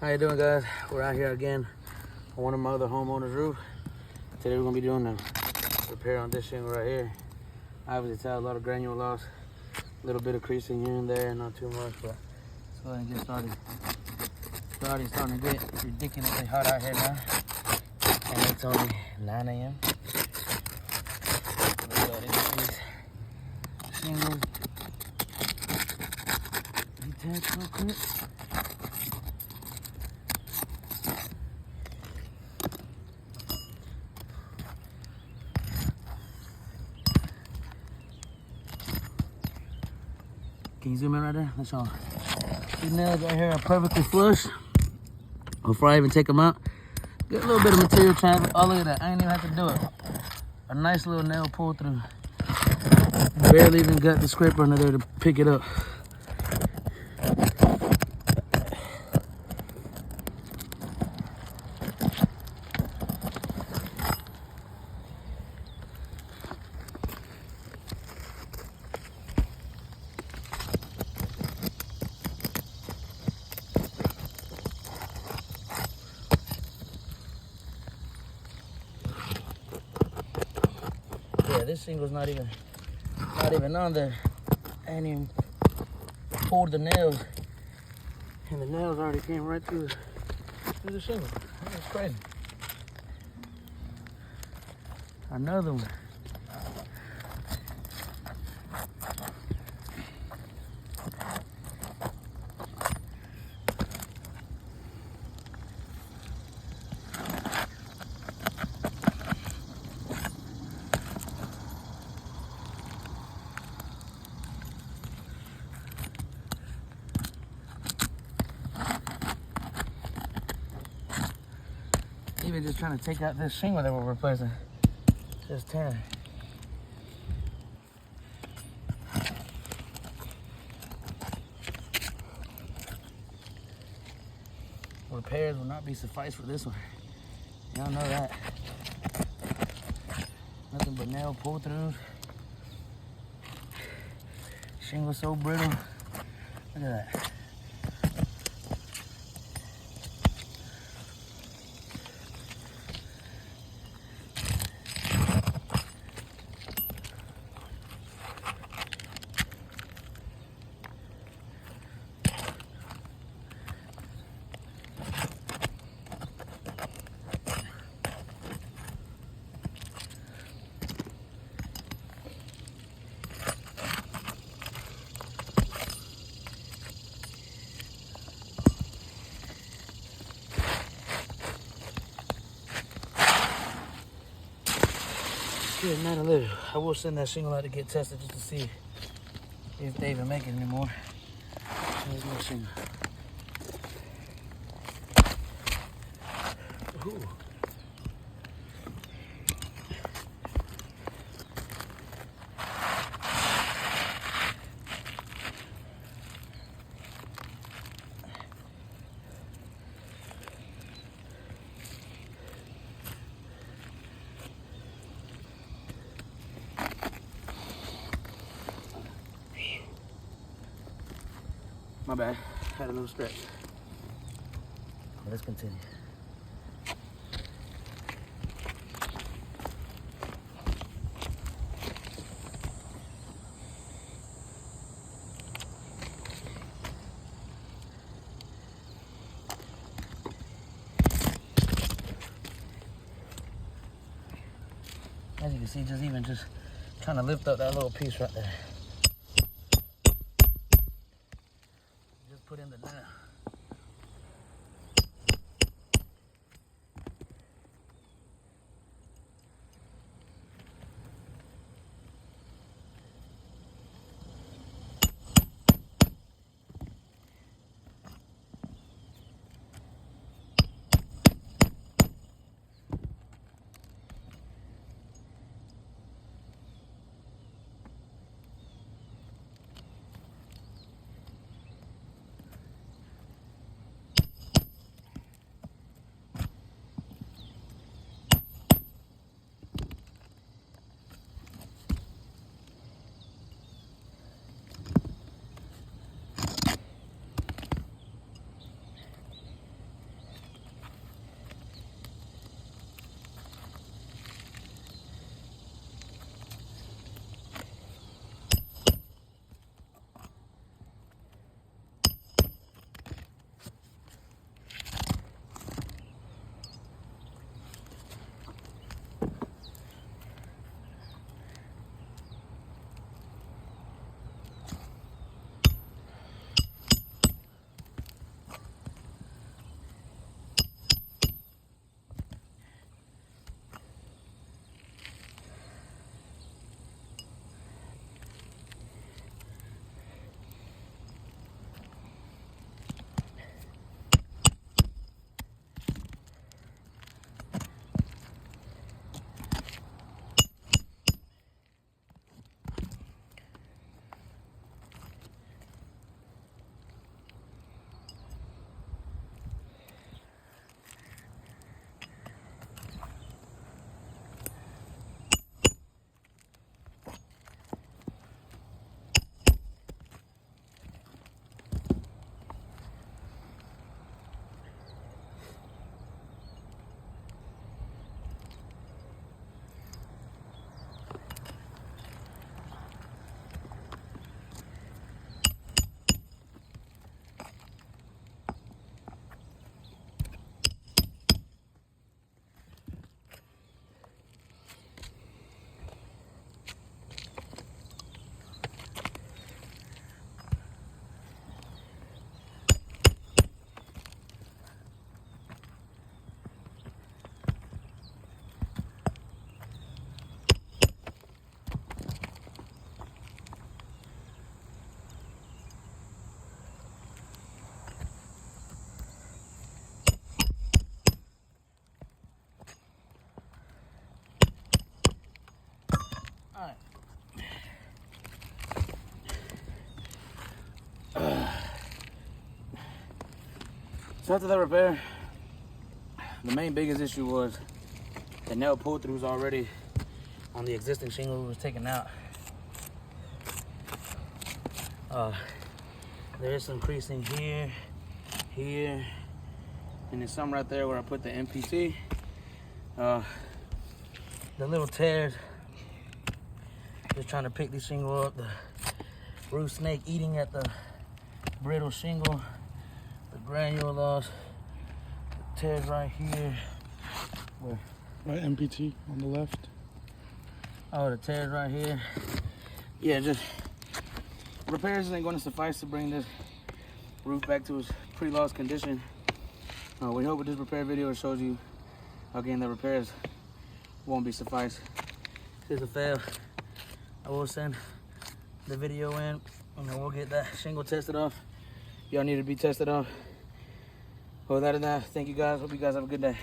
How you doing, guys? We're out here again on one of my other homeowners' roof. Today we're gonna be doing the repair on this shingle right here. Obviously, tell a lot of granule loss, a little bit of creasing here and there, not too much, but let's go ahead and get started. It's already starting to get ridiculously hot out here now, and it's only 9 a.m. Let's go ahead and get these shingles detached real quick. Can you zoom in right there? That's all. These nails right here are perfectly flush. Before I even take them out, get a little bit of material transfer. Oh, look at that. I ain't even have to do it. A nice little nail pull through. Barely even got the scraper under there to pick it up. Yeah, this shingle's not even on there. I ain't even pulled the nails, and the nails already came right through the shingle. That's crazy. Another one. Even just trying to take out this shingle that we're replacing. Just tearing. Repairs will not be suffice for this one. Y'all know that. Nothing but nail pull throughs. Shingle so brittle. Look at that. Good man, Olivia. I will send that shingle out to get tested just to see if they even make it anymore. There's no shingle. Ooh. My bad. Had a little stretch. Let's continue. As you can see, just trying to lift up that little piece right there. Just put in the nail. So after that repair, the main biggest issue was the nail pull-throughs already on the existing shingle was taken out. There is some creasing here, here, and there's some right there where I put the MPT. The little tears, just trying to pick this shingle up. The roof snake eating at the brittle shingle. The granule loss, the tears right here. Where? Right, MPT on the left. Oh, the tears right here. Yeah, just repairs ain't going to suffice to bring this roof back to its pre-loss condition. We hope with this repair video it shows you again that repairs won't be suffice. If it's a fail, I will send the video in and then we'll get that shingle tested off. Y'all need to be tested off. Other than that, thank you guys. Hope you guys have a good day.